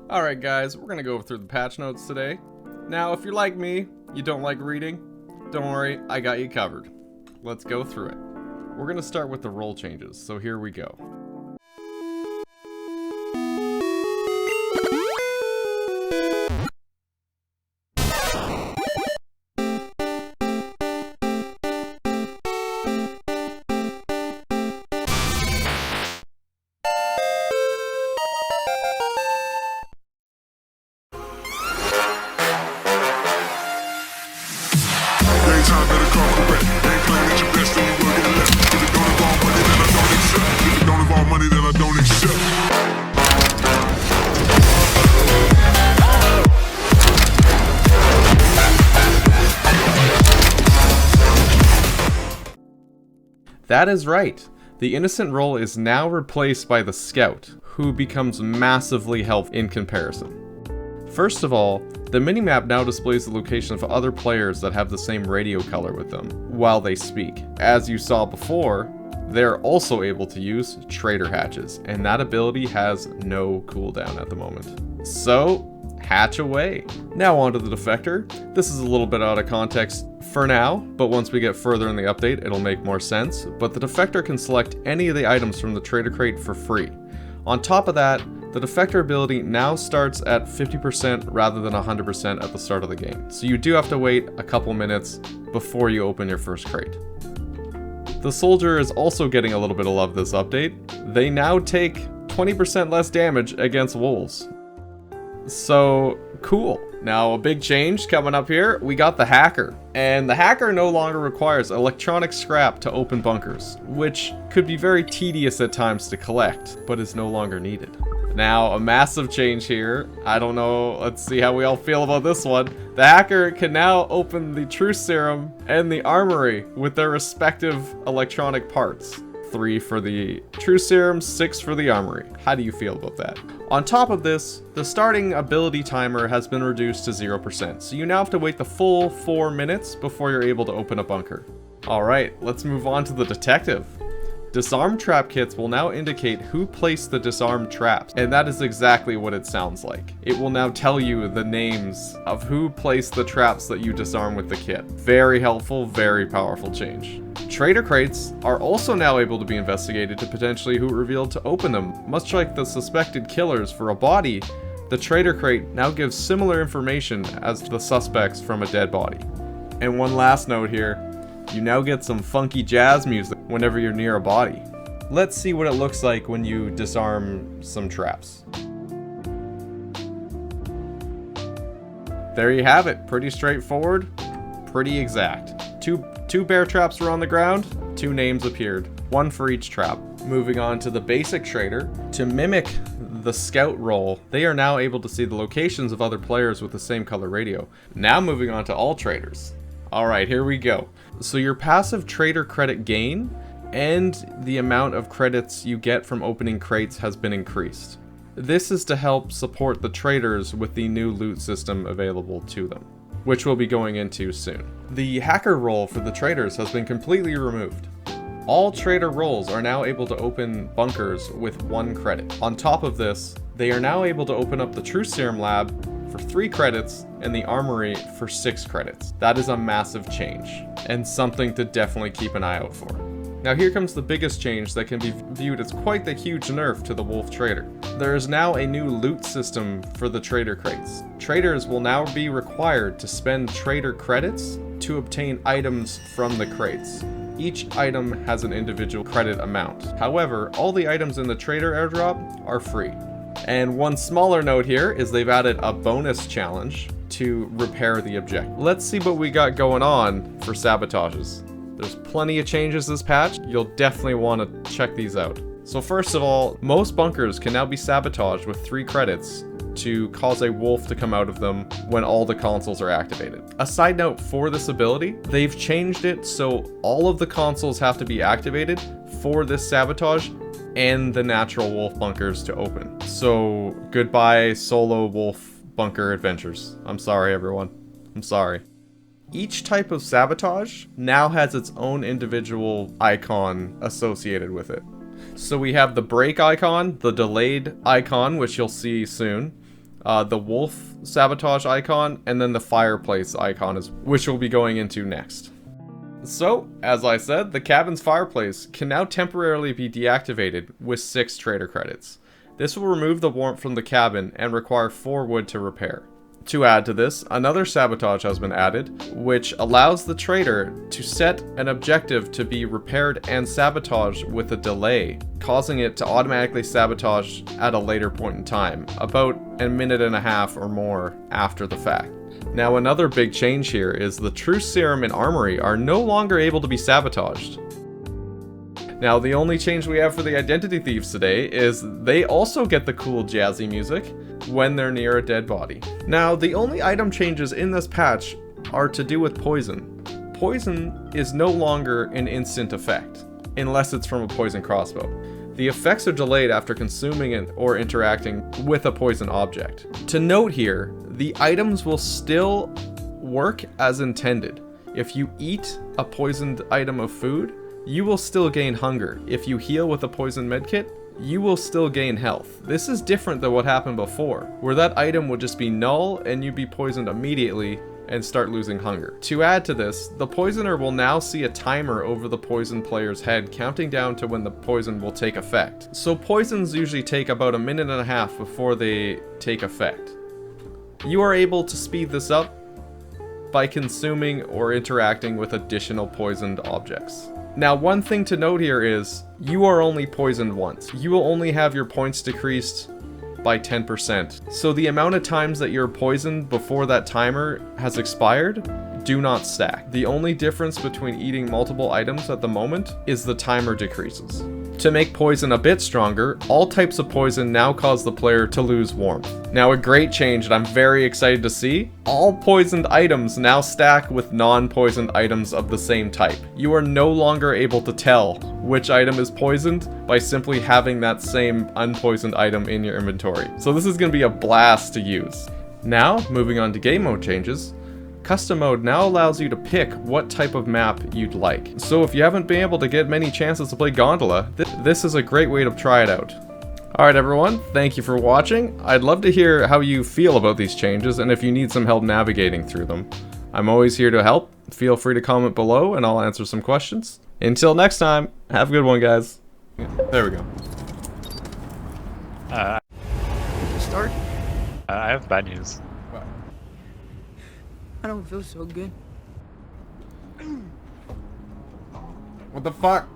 Alright guys, we're gonna go through the patch notes today. Now, if you're like me, you don't like reading, don't worry, I got you covered. Let's go through it. We're gonna start with the role changes, so here we go. That is right. The innocent role is now replaced by the scout, who becomes massively helpful in comparison. First of all, the minimap now displays the location of other players that have the same radio color with them while they speak. As you saw before, they're also able to use trader hatches, and that ability has no cooldown at the moment. So, hatch away. Now onto the defector. This is a little bit out of context for now, but once we get further in the update, it'll make more sense. But the defector can select any of the items from the trader crate for free. On top of that, the defector ability now starts at 50% rather than 100% at the start of the game. So you do have to wait a couple minutes before you open your first crate. The soldier is also getting a little bit of love this update. They now take 20% less damage against wolves. So, cool. Now, a big change coming up here, we got the hacker. And the hacker no longer requires electronic scrap to open bunkers, which could be very tedious at times to collect, but is no longer needed. Now, a massive change here. I don't know, let's see how we all feel about this one. The hacker can now open the Truth Serum and the Armory with their respective electronic parts. 3 for the Truth Serum, 6 for the Armory. How do you feel about that? On top of this, the starting ability timer has been reduced to 0%, so you now have to wait the full 4 minutes before you're able to open a bunker. Alright, let's move on to the detective. Disarm trap kits will now indicate who placed the disarmed traps, and that is exactly what it sounds like. It will now tell you the names of who placed the traps that you disarm with the kit. Very helpful, very powerful change. Trader crates are also now able to be investigated to potentially who revealed to open them. Much like the suspected killers for a body, the trader crate now gives similar information as the suspects from a dead body. And one last note here. You now get some funky jazz music whenever you're near a body. Let's see what it looks like when you disarm some traps. There you have it. Pretty straightforward, pretty exact. Two bear traps were on the ground, 2 names appeared, 1 for each trap. Moving on to the basic trader. To mimic the scout role, they are now able to see the locations of other players with the same color radio. Now moving on to all traders. Alright, here we go. So your passive trader credit gain and the amount of credits you get from opening crates has been increased. This is to help support the traders with the new loot system available to them, which we'll be going into soon. The hacker role for the traders has been completely removed. All trader roles are now able to open bunkers with 1 credit. On top of this, they are now able to open up the Truth Serum lab for 3 credits and the Armory for 6 credits. That is a massive change and something to definitely keep an eye out for. Now here comes the biggest change that can be viewed as quite the huge nerf to the Wolf Trader. There is now a new loot system for the trader crates. Traders will now be required to spend trader credits to obtain items from the crates. Each item has an individual credit amount. However, all the items in the trader airdrop are free. And one smaller note here is they've added a bonus challenge to repair the objective. Let's see what we got going on for sabotages. There's plenty of changes this patch. You'll definitely want to check these out. So first of all, most bunkers can now be sabotaged with 3 credits to cause a wolf to come out of them when all the consoles are activated. A side note for this ability, they've changed it so all of the consoles have to be activated for this sabotage and the natural wolf bunkers to open. So goodbye solo wolf bunker adventures. I'm sorry everyone. I'm sorry. Each type of sabotage now has its own individual icon associated with it. So we have the break icon, the delayed icon, which you'll see soon, the wolf sabotage icon, and then the fireplace icon, which we'll be going into next. So, as I said, the cabin's fireplace can now temporarily be deactivated with 6 trader credits. This will remove the warmth from the cabin and require 4 wood to repair. To add to this, another sabotage has been added, which allows the trader to set an objective to be repaired and sabotaged with a delay, causing it to automatically sabotage at a later point in time, about a minute and a half or more after the fact. Now, another big change here is the Truce Serum and Armory are no longer able to be sabotaged. Now, the only change we have for the Identity Thieves today is they also get the cool jazzy music when they're near a dead body. Now, the only item changes in this patch are to do with poison. Poison is no longer an instant effect, unless it's from a poison crossbow. The effects are delayed after consuming it or interacting with a poison object. To note here, the items will still work as intended. If you eat a poisoned item of food, you will still gain hunger. If you heal with a poison medkit, you will still gain health. This is different than what happened before, where that item would just be null and you'd be poisoned immediately and start losing hunger. To add to this, the poisoner will now see a timer over the poisoned player's head counting down to when the poison will take effect. So poisons usually take about a minute and a half before they take effect. You are able to speed this up by consuming or interacting with additional poisoned objects. Now, one thing to note here is, you are only poisoned once. You will only have your points decreased by 10%. So the amount of times that you're poisoned before that timer has expired do not stack. The only difference between eating multiple items at the moment is the timer decreases. To make poison a bit stronger, all types of poison now cause the player to lose warmth. Now, a great change that I'm very excited to see, all poisoned items now stack with non-poisoned items of the same type. You are no longer able to tell which item is poisoned by simply having that same unpoisoned item in your inventory. So this is going to be a blast to use. Now, moving on to game mode changes, Custom mode now allows you to pick what type of map you'd like. So if you haven't been able to get many chances to play Gondola, this is a great way to try it out. Alright everyone, thank you for watching. I'd love to hear how you feel about these changes and if you need some help navigating through them. I'm always here to help. Feel free to comment below and I'll answer some questions. Until next time, have a good one guys. There we go. Start? I have bad news. I don't feel so good. What the fuck?